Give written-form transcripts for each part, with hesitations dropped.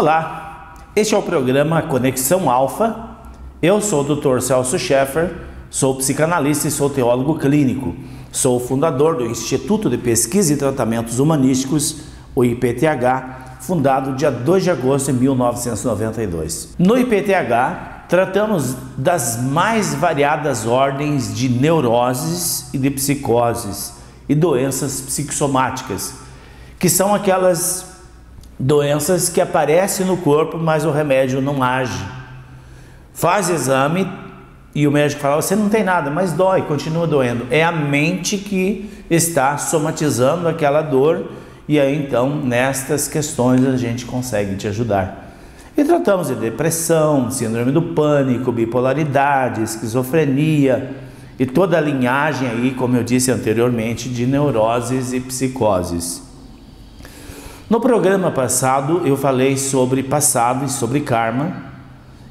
Olá, este é o programa Conexão Alfa. Eu sou o Dr. Celso Schaeffer, sou psicanalista e sou teólogo clínico. Sou o fundador do Instituto de Pesquisa e Tratamentos Humanísticos, o IPTH, fundado dia 2 de agosto de 1992. No IPTH, tratamos das mais variadas ordens de neuroses e de psicoses e doenças psicossomáticas, que são aquelas doenças que aparecem no corpo, mas o remédio não age. Faz exame e o médico fala, você não tem nada, mas dói, continua doendo. É a mente que está somatizando aquela dor, e aí então nestas questões a gente consegue te ajudar. E tratamos de depressão, síndrome do pânico, bipolaridade, esquizofrenia e toda a linhagem aí, como eu disse anteriormente, de neuroses e psicoses. No programa passado eu falei sobre passado e sobre karma,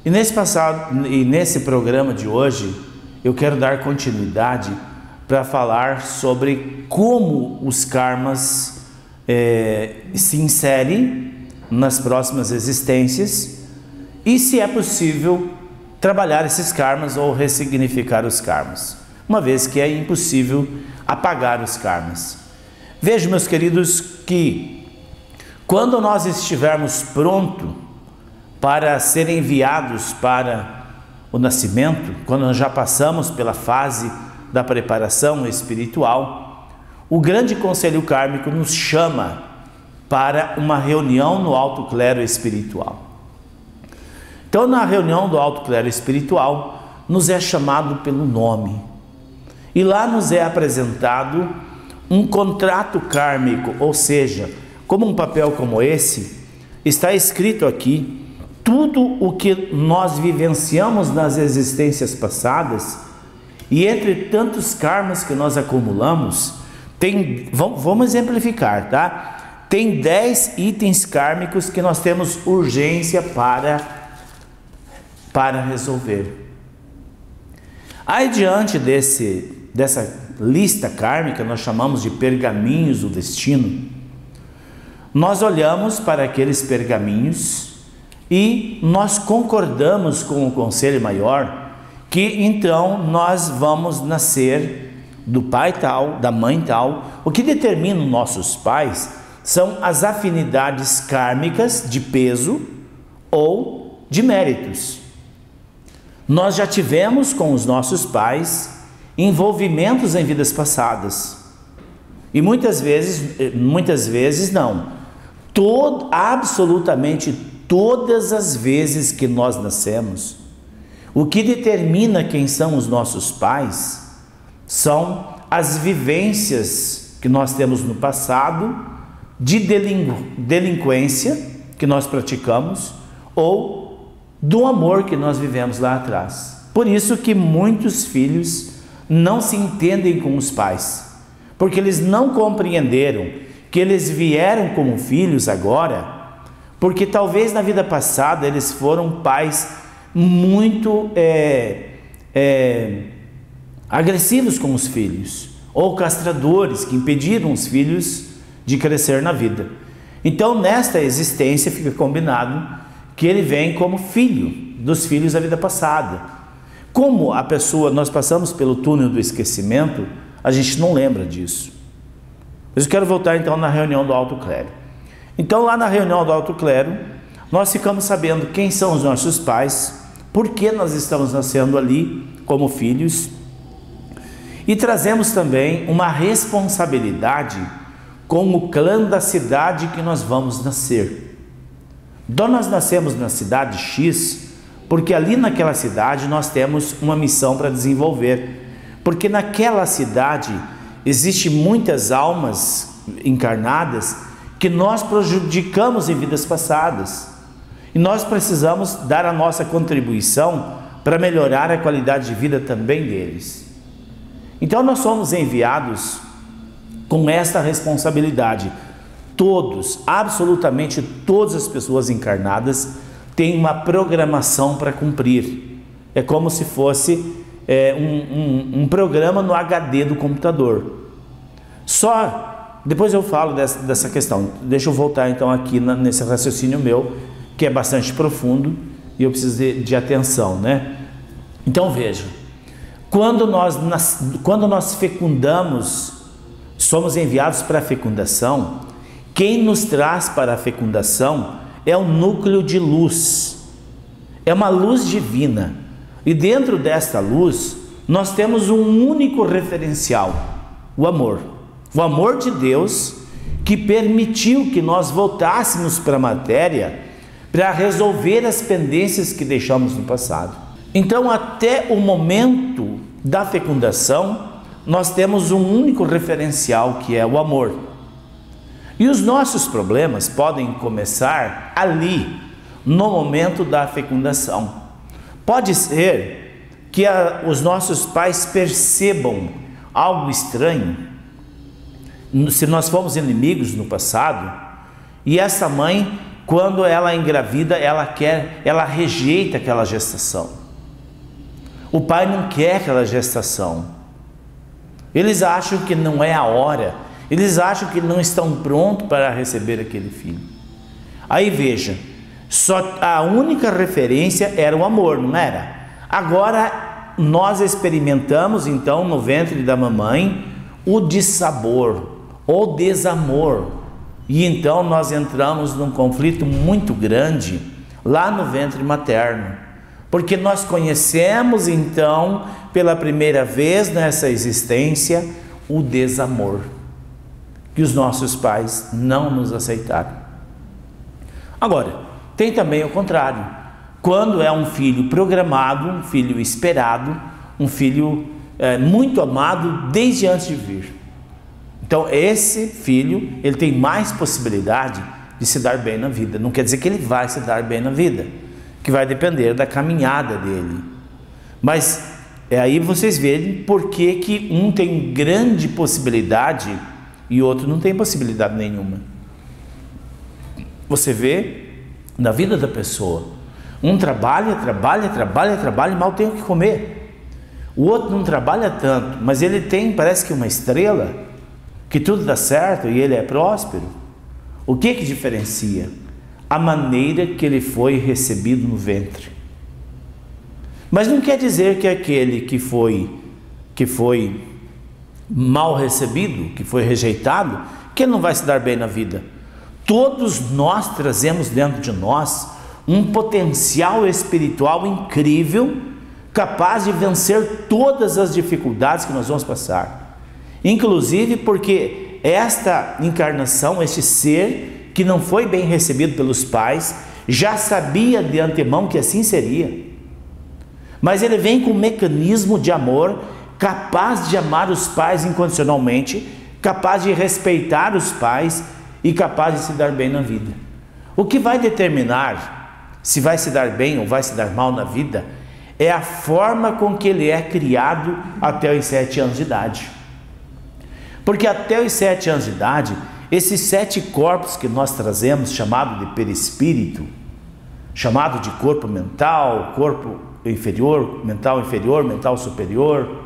e nesse programa de hoje eu quero dar continuidade para falar sobre como os karmas se inserem nas próximas existências e se é possível trabalhar esses karmas ou ressignificar os karmas, uma vez que é impossível apagar os karmas. Vejam, meus queridos, que quando nós estivermos prontos para ser enviados para o nascimento, quando nós já passamos pela fase da preparação espiritual, o grande conselho kármico nos chama para uma reunião no alto clero espiritual. Então, na reunião do alto clero espiritual, nos é chamado pelo nome, e lá nos é apresentado um contrato kármico, ou seja, como um papel como esse, está escrito aqui tudo o que nós vivenciamos nas existências passadas, e entre tantos karmas que nós acumulamos, vamos exemplificar, tá? Tem 10 itens kármicos que nós temos urgência para resolver. Aí diante dessa lista kármica, nós chamamos de pergaminhos do destino, nós olhamos para aqueles pergaminhos e nós concordamos com o conselho maior que então nós vamos nascer do pai tal, da mãe tal. O que determina os nossos pais são as afinidades kármicas de peso ou de méritos. Nós já tivemos com os nossos pais envolvimentos em vidas passadas, e muitas vezes não. Absolutamente todas as vezes que nós nascemos, o que determina quem são os nossos pais são as vivências que nós temos no passado, de delinquência que nós praticamos, ou do amor que nós vivemos lá atrás. Por isso que muitos filhos não se entendem com os pais, porque eles não compreenderam que eles vieram como filhos agora, porque talvez na vida passada eles foram pais muito agressivos com os filhos, ou castradores que impediram os filhos de crescer na vida. Então nesta existência fica combinado que ele vem como filho dos filhos da vida passada. Como nós passamos pelo túnel do esquecimento, a gente não lembra disso. Mas eu quero voltar então na reunião do alto clero. Então lá na reunião do alto clero, nós ficamos sabendo quem são os nossos pais, por que nós estamos nascendo ali como filhos, e trazemos também uma responsabilidade com o clã da cidade que nós vamos nascer. Então nós nascemos na cidade X, porque ali naquela cidade nós temos uma missão para desenvolver, porque naquela cidade existem muitas almas encarnadas que nós prejudicamos em vidas passadas, e nós precisamos dar a nossa contribuição para melhorar a qualidade de vida também deles. Então nós somos enviados com esta responsabilidade. Todos, absolutamente todas as pessoas encarnadas têm uma programação para cumprir. É como se fosse um programa no HD do computador. Depois eu falo dessa questão. Deixa eu voltar então aqui nesse raciocínio meu, que é bastante profundo e eu preciso de atenção, né? Então veja, quando nós fecundamos, somos enviados para a fecundação, quem nos traz para a fecundação é o núcleo de luz, é uma luz divina, e dentro desta luz nós temos um único referencial, o amor de Deus, que permitiu que nós voltássemos para a matéria para resolver as pendências que deixamos no passado. Então, até o momento da fecundação, nós temos um único referencial, que é o amor. E os nossos problemas podem começar ali, no momento da fecundação. Pode ser que os nossos pais percebam algo estranho, se nós fomos inimigos no passado, e essa mãe, quando ela engravida, ela rejeita aquela gestação. O pai não quer aquela gestação. Eles acham que não é a hora. Eles acham que não estão prontos para receber aquele filho. Aí veja, só a única referência era o amor, não era? Agora nós experimentamos então no ventre da mamãe o dissabor, o desamor. E então nós entramos num conflito muito grande lá no ventre materno, porque nós conhecemos então pela primeira vez nessa existência o desamor, que os nossos pais não nos aceitaram. Agora, tem também o contrário, quando é um filho programado, um filho esperado, um filho muito amado desde antes de vir. Então esse filho, ele tem mais possibilidade de se dar bem na vida. Não quer dizer que ele vai se dar bem na vida, que vai depender da caminhada dele. Mas aí vocês veem por que um tem grande possibilidade e outro não tem possibilidade nenhuma. Você vê na vida da pessoa, um trabalha e mal tem o que comer. O outro não trabalha tanto, mas ele tem, parece que uma estrela, que tudo dá certo e ele é próspero. O que diferencia? A maneira que ele foi recebido no ventre. Mas não quer dizer que aquele que foi mal recebido, que foi rejeitado, que ele não vai se dar bem na vida. Todos nós trazemos dentro de nós um potencial espiritual incrível, capaz de vencer todas as dificuldades que nós vamos passar. Inclusive porque esta encarnação, este ser que não foi bem recebido pelos pais, já sabia de antemão que assim seria. Mas ele vem com um mecanismo de amor, capaz de amar os pais incondicionalmente, capaz de respeitar os pais e capaz de se dar bem na vida. O que vai determinar se vai se dar bem ou vai se dar mal na vida é a forma com que ele é criado até os 7 anos de idade. Porque até os 7 anos de idade, esses 7 corpos que nós trazemos, chamado de perispírito, chamado de corpo mental, corpo inferior, mental superior,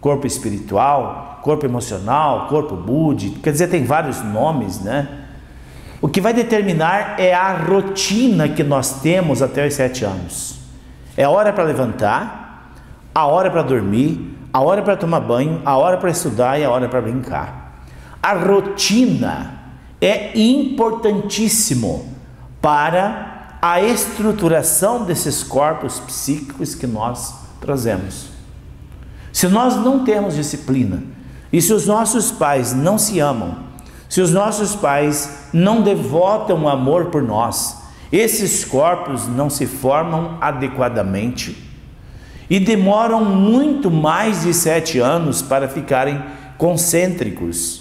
corpo espiritual, corpo emocional, corpo búdico, quer dizer, tem vários nomes, né? O que vai determinar é a rotina que nós temos até os 7 anos. É a hora para levantar, a hora para dormir, a hora para tomar banho, a hora para estudar e a hora para brincar. A rotina é importantíssimo para a estruturação desses corpos psíquicos que nós trazemos. Se nós não temos disciplina, e se os nossos pais não se amam, se os nossos pais não devotam amor por nós, esses corpos não se formam adequadamente e demoram muito mais de 7 anos para ficarem concêntricos.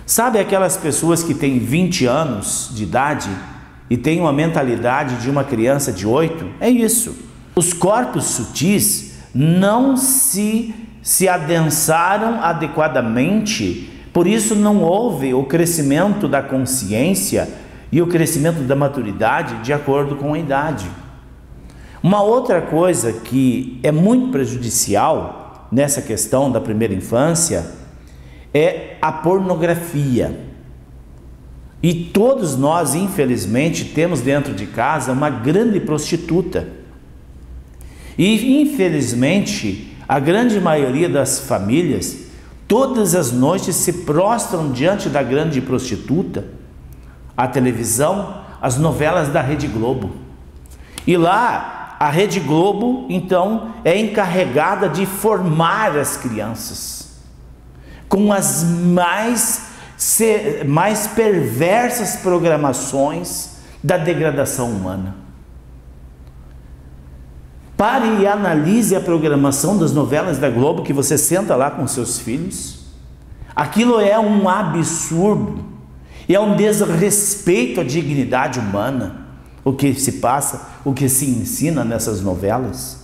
Sabe aquelas pessoas que têm 20 anos de idade e têm uma mentalidade de uma criança de 8? É isso. Os corpos sutis não se adensaram adequadamente, por isso não houve o crescimento da consciência e o crescimento da maturidade de acordo com a idade. Uma outra coisa que é muito prejudicial nessa questão da primeira infância é a pornografia. E todos nós, infelizmente, temos dentro de casa uma grande prostituta. E, infelizmente, a grande maioria das famílias, todas as noites se prostram diante da grande prostituta, a televisão, as novelas da Rede Globo. E lá, a Rede Globo, então, é encarregada de formar as crianças com as mais perversas programações da degradação humana. Pare e analise a programação das novelas da Globo, que você senta lá com seus filhos. Aquilo é um absurdo, é um desrespeito à dignidade humana, o que se passa, o que se ensina nessas novelas.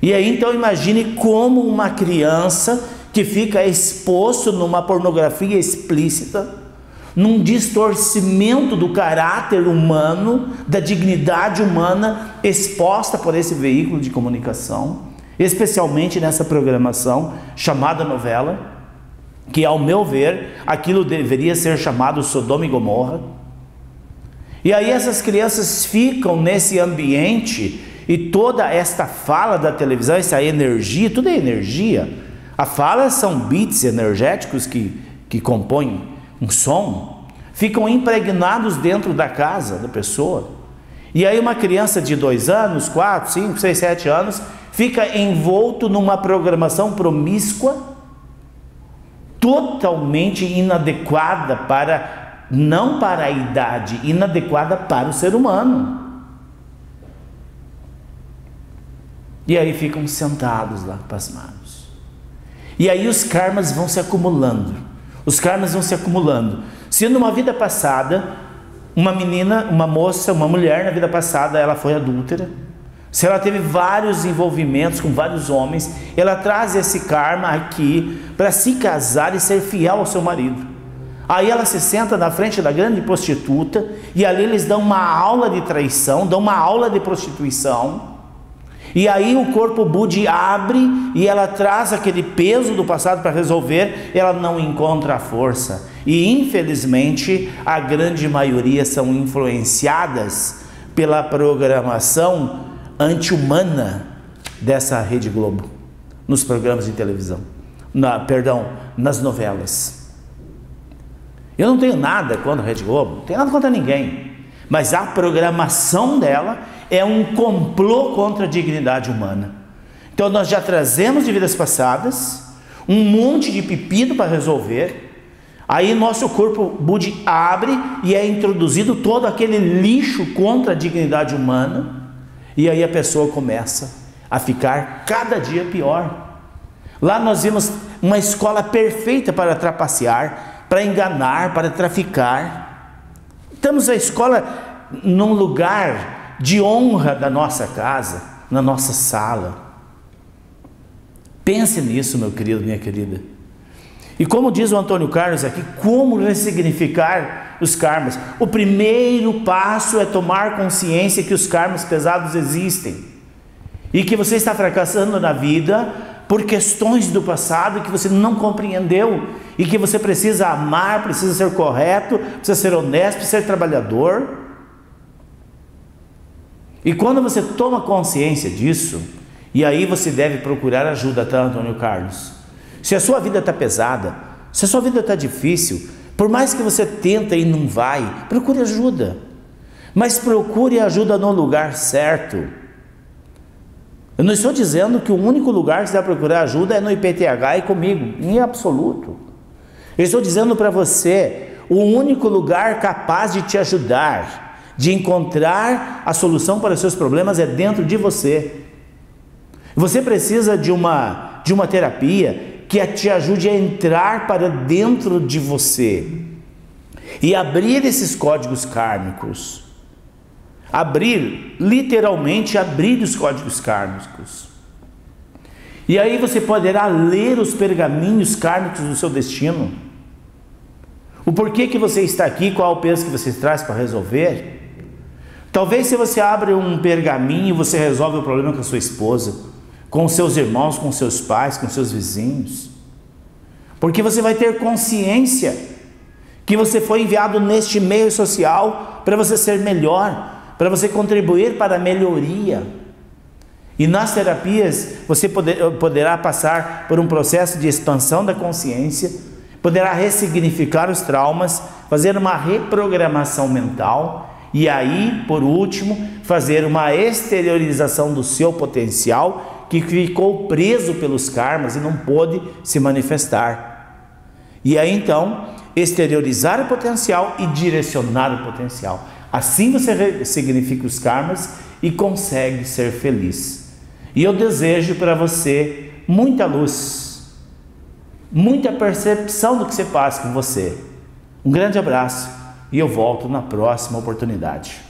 E aí então imagine como uma criança que fica exposto numa pornografia explícita, num distorcimento do caráter humano, da dignidade humana, exposta por esse veículo de comunicação, especialmente nessa programação chamada novela, que, ao meu ver, aquilo deveria ser chamado Sodoma e Gomorra. E aí essas crianças ficam nesse ambiente, e toda esta fala da televisão, essa energia, tudo é energia. A fala são bits energéticos que compõem um som, ficam impregnados dentro da casa da pessoa. E aí uma criança de 2 anos, 4, 5, 6, 7 anos, fica envolto numa programação promíscua, totalmente inadequada não para a idade, inadequada para o ser humano. E aí ficam sentados lá, pasmados. E aí os karmas vão se acumulando. Os karmas vão se acumulando. Se numa vida passada, uma menina, uma moça, uma mulher na vida passada, ela foi adúltera, se ela teve vários envolvimentos com vários homens, ela traz esse karma aqui para se casar e ser fiel ao seu marido. Aí ela se senta na frente da grande prostituta e ali eles dão uma aula de traição, dão uma aula de prostituição. E aí o corpo Budi abre e ela traz aquele peso do passado para resolver, ela não encontra a força. E infelizmente a grande maioria são influenciadas pela programação anti-humana dessa Rede Globo, nos programas de televisão, nas novelas. Eu não tenho nada contra a Rede Globo, não tenho nada contra ninguém, mas a programação dela é um complô contra a dignidade humana. Então nós já trazemos de vidas passadas um monte de pepino para resolver. Aí nosso corpo Budi abre e é introduzido todo aquele lixo contra a dignidade humana. E aí a pessoa começa a ficar cada dia pior. Lá nós vimos uma escola perfeita para trapacear, para enganar, para traficar. Estamos a escola num lugar de honra da nossa casa, na nossa sala. Pense nisso, meu querido, minha querida. E como diz o Antônio Carlos aqui, como ressignificar os karmas? O primeiro passo é tomar consciência que os karmas pesados existem e que você está fracassando na vida por questões do passado que você não compreendeu e que você precisa amar, precisa ser correto, precisa ser honesto, precisa ser trabalhador. E quando você toma consciência disso, e aí você deve procurar ajuda, tá, Antônio Carlos? Se a sua vida está pesada, se a sua vida está difícil, por mais que você tenta e não vai, procure ajuda. Mas procure ajuda no lugar certo. Eu não estou dizendo que o único lugar que você vai procurar ajuda é no IPTH e comigo, em absoluto. Eu estou dizendo para você, o único lugar capaz de te ajudar, de encontrar a solução para os seus problemas é dentro de você. Você precisa de uma terapia que te ajude a entrar para dentro de você e abrir esses códigos kármicos. Literalmente abrir os códigos kármicos. E aí você poderá ler os pergaminhos kármicos do seu destino. O porquê que você está aqui, qual é o peso que você traz para resolver. Talvez se você abre um pergaminho, você resolve o problema com a sua esposa, com seus irmãos, com seus pais, com seus vizinhos. Porque você vai ter consciência que você foi enviado neste meio social para você ser melhor, para você contribuir para a melhoria. E nas terapias você poderá passar por um processo de expansão da consciência, poderá ressignificar os traumas, fazer uma reprogramação mental e aí, por último, fazer uma exteriorização do seu potencial que ficou preso pelos karmas e não pôde se manifestar. E aí então, exteriorizar o potencial e direcionar o potencial. Assim você ressignifica os karmas e consegue ser feliz. E eu desejo para você muita luz, muita percepção do que se passa com você. Um grande abraço e eu volto na próxima oportunidade.